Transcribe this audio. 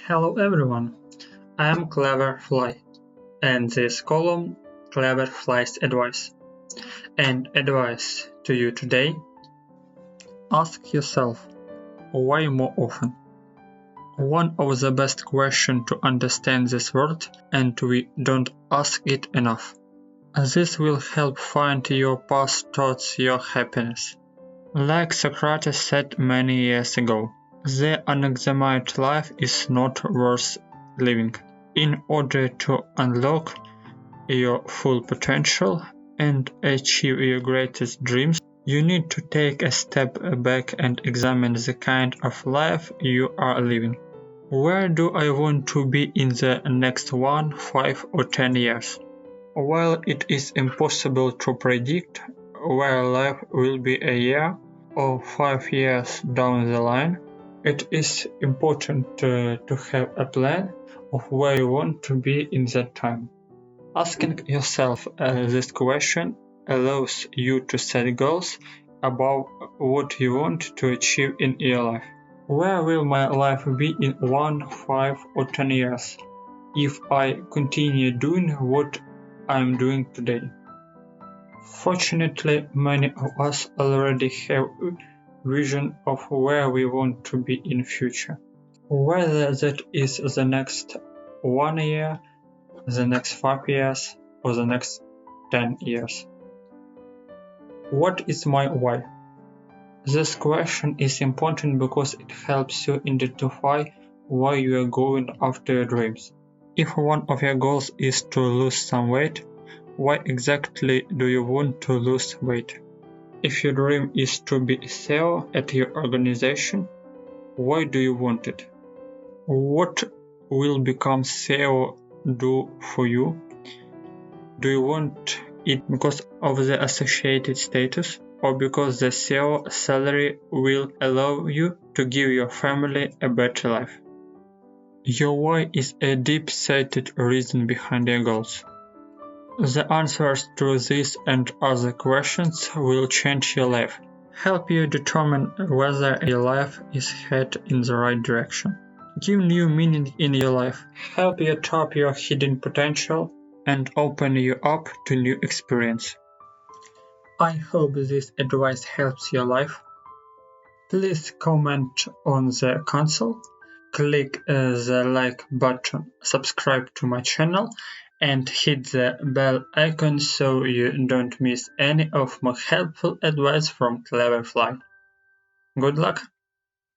Hello everyone, I am Cleverfly, and this column Cleverfly's advice. And advice to you today: ask yourself, why more often? One of the best questions to understand this world, and we don't ask it enough. This will help find your path towards your happiness. Like Socrates said many years ago, the unexamined life is not worth living. In order to unlock your full potential and achieve your greatest dreams, you need to take a step back and examine the kind of life you are living. Where do I want to be in the next 1, 5 or 10 years? While it is impossible to predict where life will be a year or 5 years down the line, it is important to have a plan of where you want to be in that time. Asking yourself this question allows you to set goals about what you want to achieve in your life. Where will my life be in 1, 5 or 10 years if I continue doing what I'm doing today? Fortunately, many of us already have a vision of where we want to be in future. Whether that is the next 1 year, the next 5 years, or the next 10 years. What is my why? This question is important because it helps you identify why you are going after your dreams. If one of your goals is to lose some weight, why exactly do you want to lose weight? If your dream is to be CEO at your organization, why do you want it? What will become CEO do for you? Do you want it because of the associated status, or because the CEO salary will allow you to give your family a better life? Your why is a deep-seated reason behind your goals. The answers to these and other questions will change your life, help you determine whether your life is headed in the right direction, give new meaning in your life, help you tap your hidden potential, and open you up to new experience. I hope this advice helps your life. Please comment on the console, click the like button, subscribe to my channel, and hit the bell icon so you don't miss any of my helpful advice from Cleverfly. Good luck!